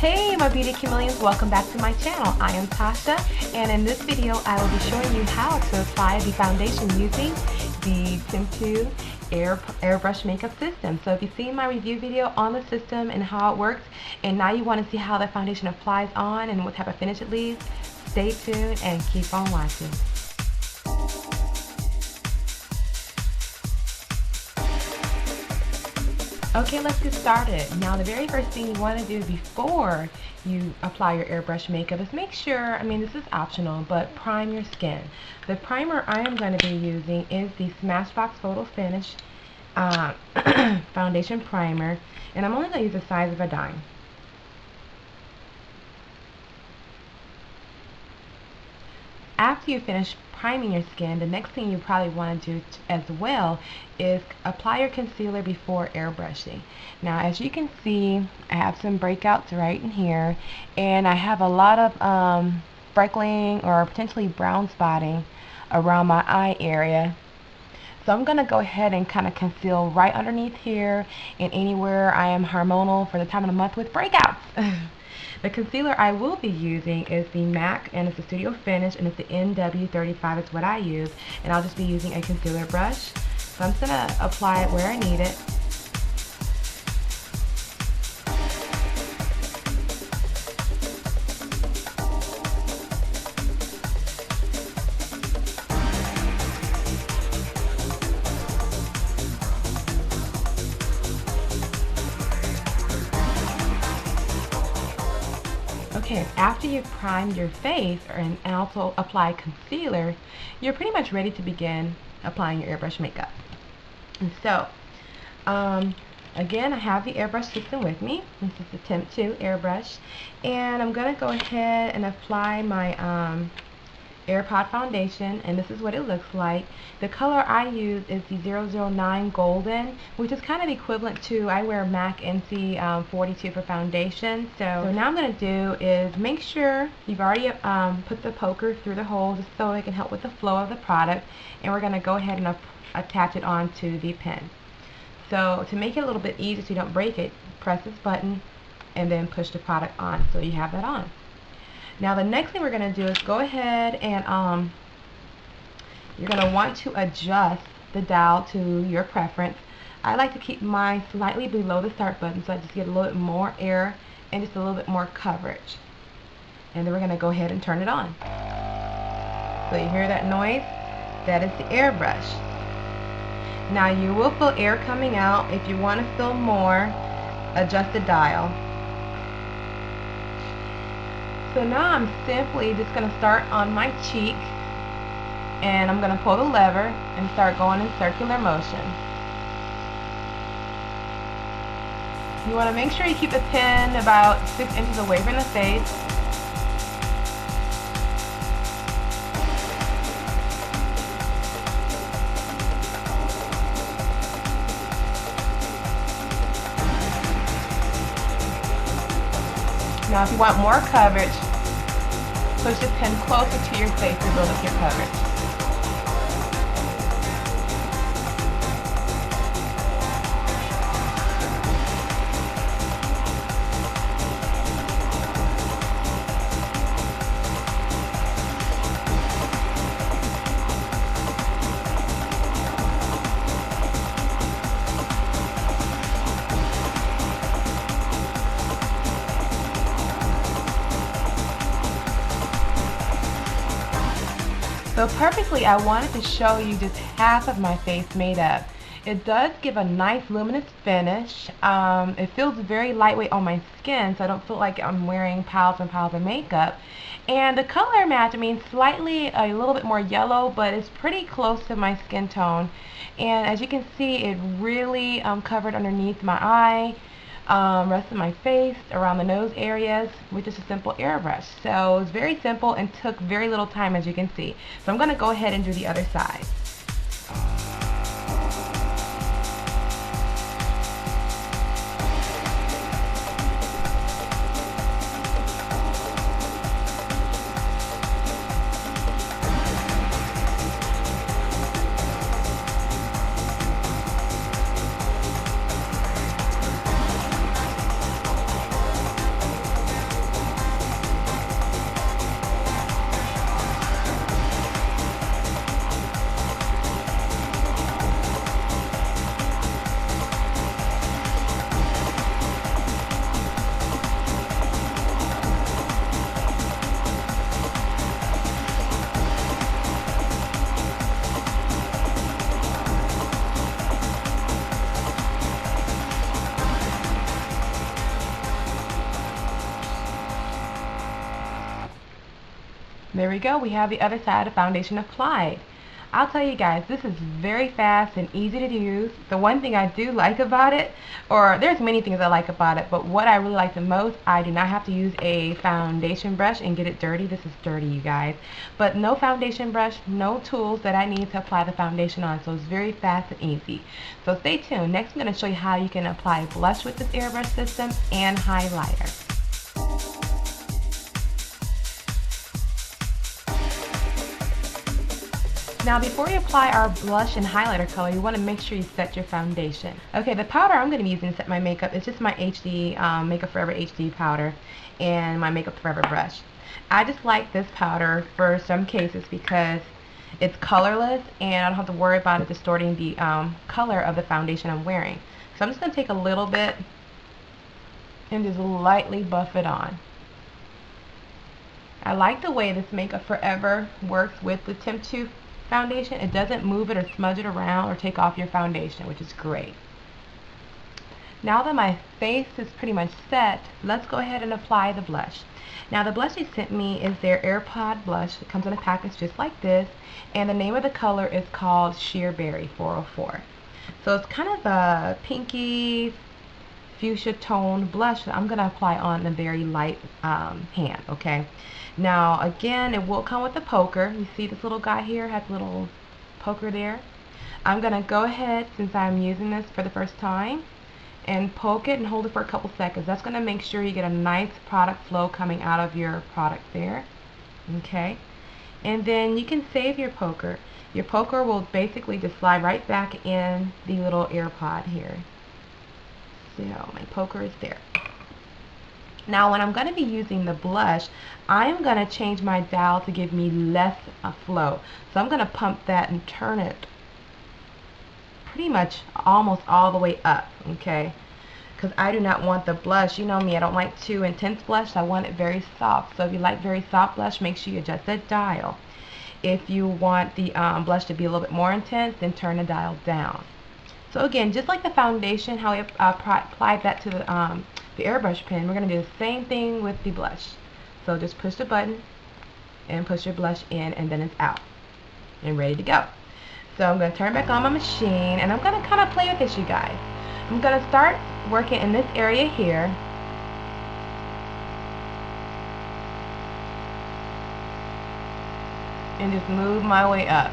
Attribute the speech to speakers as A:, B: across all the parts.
A: Hey my beauty chameleons, welcome back to my channel. I am Tasha, and in this video I will be showing you how to apply the foundation using the Temptu Airbrush makeup system. So if you've seen my review video on the system and how it works, and now you want to see how the foundation applies on and what type of finish it leaves, stay tuned and keep on watching. Okay, let's get started. Now the very first thing you want to do before you apply your airbrush makeup is make sure, this is optional, but prime your skin. The primer I am going to be using is the Smashbox Photo Finish foundation primer, and I'm only going to use the size of a dime. After you finish priming your skin, the next thing you probably want to do as well is apply your concealer before airbrushing. Now as you can see, I have some breakouts right in here, and I have a lot of freckling or potentially brown spotting around my eye area. So I'm going to go ahead and kind of conceal right underneath here and anywhere I am hormonal for the time of the month with breakouts. The concealer I will be using is the MAC, and it's a Studio Finish, and it's the NW35 is what I use, and I'll just be using a concealer brush. So I'm just going to apply it where I need it. Okay, after you've primed your face and also apply concealer, you're pretty much ready to begin applying your airbrush makeup. And so, again, I have the airbrush system with me. This is the Temptu Airbrush, and I'm going to go ahead and apply my AirPod foundation, and this is what it looks like. The color I use is the 009 Golden, which is kind of equivalent to, I wear MAC NC 42 for foundation. So now I'm going to do is make sure you've already put the poker through the hole just so it can help with the flow of the product, and we're going to go ahead and attach it onto the pen. So to make it a little bit easier so you don't break it, press this button and then push the product on so you have that on. Now the next thing we're going to do is go ahead and you're going to want to adjust the dial to your preference. I like to keep mine slightly below the start button so I just get a little bit more air and just a little bit more coverage. And then we're going to go ahead and turn it on. So you hear that noise? That is the airbrush. Now you will feel air coming out. If you want to feel more, adjust the dial. So now I'm simply just going to start on my cheek, and I'm going to pull the lever and start going in circular motion. You want to make sure you keep the pen about 6 inches away from the face. Now if you want more coverage, push the pen closer to your face to build up your coverage. So purposely I wanted to show you just half of my face made up. It does give a nice luminous finish. It feels very lightweight on my skin, so I don't feel like I'm wearing piles and piles of makeup. And the color match, slightly a little bit more yellow, but it's pretty close to my skin tone. And as you can see, it really covered underneath my eye, rest of my face, around the nose areas with just a simple airbrush. So it's very simple and took very little time, as you can see. So I'm going to go ahead and do the other side. There we go. We have the other side of foundation applied. I'll tell you guys, this is very fast and easy to use. The one thing I do like about it, or there's many things I like about it, but what I really like the most, I do not have to use a foundation brush and get it dirty. This is dirty, you guys. But no foundation brush, no tools that I need to apply the foundation on, so it's very fast and easy. So stay tuned. Next I'm going to show you how you can apply blush with this airbrush system and highlighter. Now before we apply our blush and highlighter color, you want to make sure you set your foundation. Okay, the powder I'm going to be using to set my makeup is just my HD Makeup Forever HD powder and my Makeup Forever brush. I just like this powder for some cases because it's colorless and I don't have to worry about it distorting the color of the foundation I'm wearing. So I'm just going to take a little bit and just lightly buff it on. I like the way this Makeup Forever works with the Temptu foundation. It doesn't move it or smudge it around or take off your foundation, which is great. Now that my face is pretty much set, let's go ahead and apply the blush. Now the blush they sent me is their AirPod blush. It comes in a package just like this, and the name of the color is called Sheer Berry 404. So it's kind of a pinky fuchsia tone blush that I'm going to apply on a very light hand, okay? Now again, it will come with a poker. You see this little guy here has a little poker there. I'm going to go ahead, since I'm using this for the first time, and poke it and hold it for a couple seconds. That's going to make sure you get a nice product flow coming out of your product there, okay? And then you can save your poker. Your poker will basically just slide right back in the little AirPod here. So my poker is there. Now when I'm going to be using the blush, I'm going to change my dial to give me less flow. So I'm going to pump that and turn it pretty much almost all the way up, okay? Because I do not want the blush, you know me, I don't like too intense blush, I want it very soft. So if you like very soft blush, make sure you adjust that dial. If you want the blush to be a little bit more intense, then turn the dial down. So again, just like the foundation, how we applied that to the airbrush pen, we're going to do the same thing with the blush. So just push the button and push your blush in, and then it's out and ready to go. So I'm going to turn back on my machine, and I'm going to kind of play with this, you guys. I'm going to start working in this area here. And just move my way up.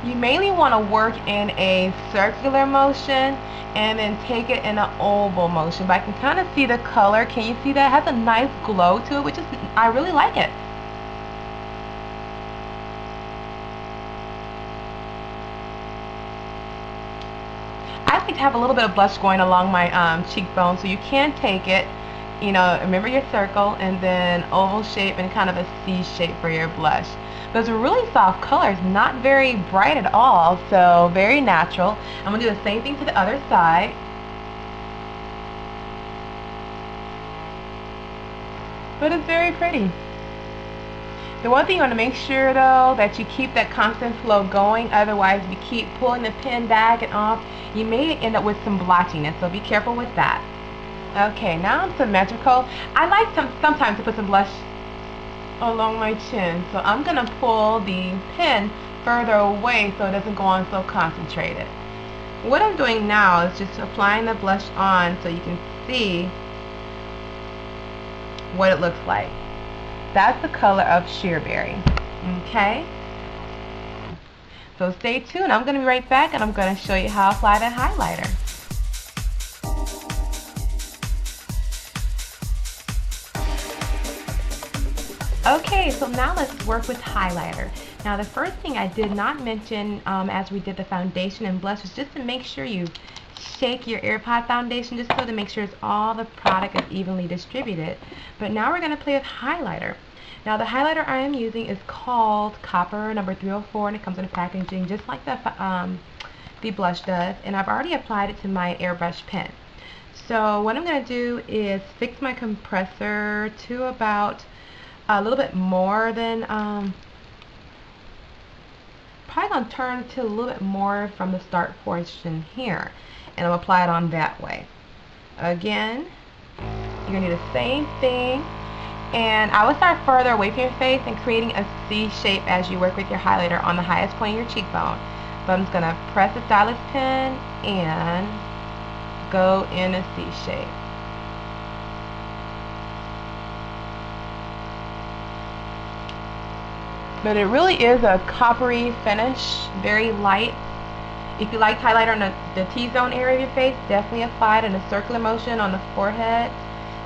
A: You mainly want to work in a circular motion and then take it in an oval motion. But I can kind of see the color. Can you see that? It has a nice glow to it, which is, I really like it. I like to have a little bit of blush going along my cheekbone, so you can take it, you know, remember your circle, and then oval shape and kind of a C shape for your blush. But it's a really soft color. It's not very bright at all, so very natural. I'm going to do the same thing to the other side. But it's very pretty. The one thing you want to make sure, though, that you keep that constant flow going. Otherwise, if you keep pulling the pen back and off, you may end up with some blotchiness, so be careful with that. Okay, now I'm symmetrical. I like sometimes to put some blush along my chin, so I'm going to pull the pen further away so it doesn't go on so concentrated. What I'm doing now is just applying the blush on so you can see what it looks like. That's the color of Sheer Berry. Okay? So stay tuned. I'm going to be right back, and I'm going to show you how to apply that highlighter. Okay, so now let's work with highlighter. Now the first thing I did not mention as we did the foundation and blush is just to make sure you shake your AirPod foundation just so to make sure all the product is evenly distributed. But now we're going to play with highlighter. Now the highlighter I am using is called Copper number 304, and it comes in a packaging just like the blush does, and I've already applied it to my airbrush pen. So what I'm going to do is fix my compressor to about a little bit more than, probably going to turn to a little bit more from the start portion here, and I'll apply it on that way. Again, you're going to do the same thing. And I would start further away from your face and creating a C shape as you work with your highlighter on the highest point of your cheekbone. So I'm just going to press the stylus pen and go in a C shape. But it really is a coppery finish, very light. If you like highlighter on the T-zone area of your face, definitely apply it in a circular motion on the forehead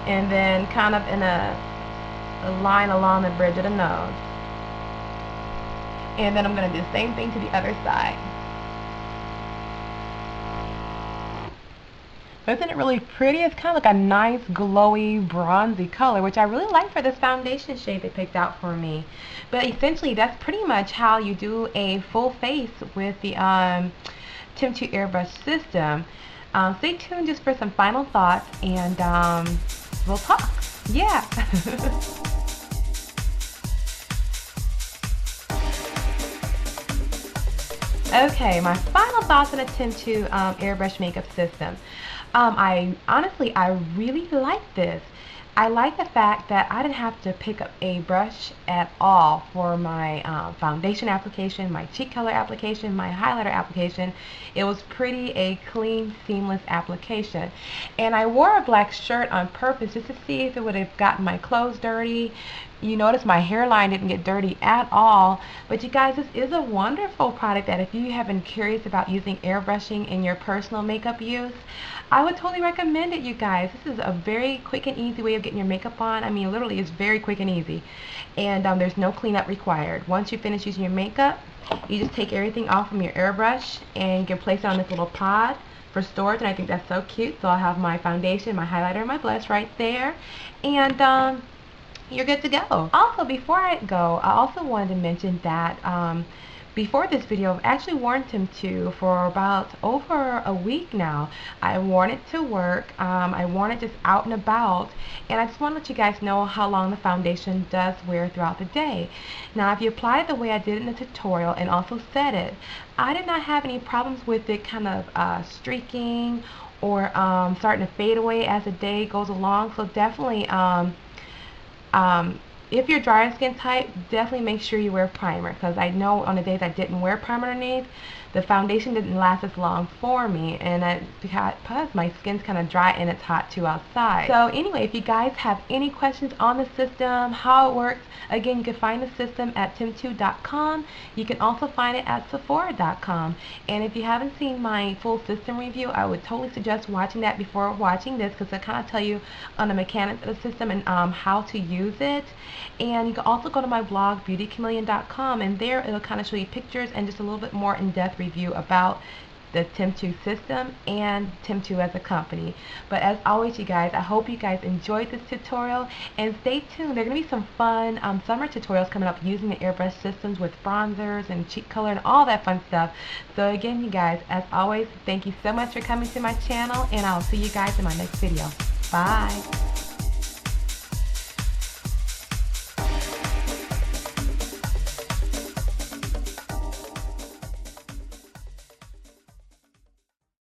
A: and then kind of in a line along the bridge of the nose. And then I'm going to do the same thing to the other side. Isn't it really pretty? It's kind of like a nice glowy bronzy color, which I really like for this foundation shade they picked out for me. But essentially that's pretty much how you do a full face with the Temptu Airbrush system. Stay tuned just for some final thoughts, and we'll talk. Yeah. Okay, my final thoughts on the Temptu Airbrush makeup system. I really like this. I like the fact that I didn't have to pick up a brush at all for my foundation application, my cheek color application, my highlighter application. It was pretty a clean, seamless application. And I wore a black shirt on purpose just to see if it would have gotten my clothes dirty. You notice my hairline didn't get dirty at all. But you guys, this is a wonderful product that if you have been curious about using airbrushing in your personal makeup use, I would totally recommend it, you guys. This is a very quick and easy way of getting your makeup on. I mean, literally, it's very quick and easy. And there's no cleanup required. Once you finish using your makeup, you just take everything off from your airbrush and you can place it on this little pod for storage. And I think that's so cute. So I'll have my foundation, my highlighter, and my blush right there. And you're good to go. Also, before I go, I also wanted to mention that before this video, I've actually worn Temptu for about over a week now. I worn it to work, I worn it just out and about, and I just want to let you guys know how long the foundation does wear throughout the day. Now, if you apply it the way I did in the tutorial and also set it, I did not have any problems with it kind of streaking or starting to fade away as the day goes along. So definitely if you're drier skin type, definitely make sure you wear primer, because I know on the days I didn't wear primer underneath, the foundation didn't last as long for me, and because my skin's kind of dry and it's hot too outside. So anyway, if you guys have any questions on the system, how it works, again, you can find the system at temptu.com. You can also find it at sephora.com. And if you haven't seen my full system review, I would totally suggest watching that before watching this, because I kind of tell you on the mechanics of the system and how to use it. And you can also go to my blog, beautychameleon.com, and there it'll kind of show you pictures and just a little bit more in-depth review about the Temptu system and Temptu as a company. But as always, you guys, I hope you guys enjoyed this tutorial, and stay tuned. There are going to be some fun summer tutorials coming up using the airbrush systems with bronzers and cheek color and all that fun stuff. So again, you guys, as always, thank you so much for coming to my channel, and I'll see you guys in my next video. Bye.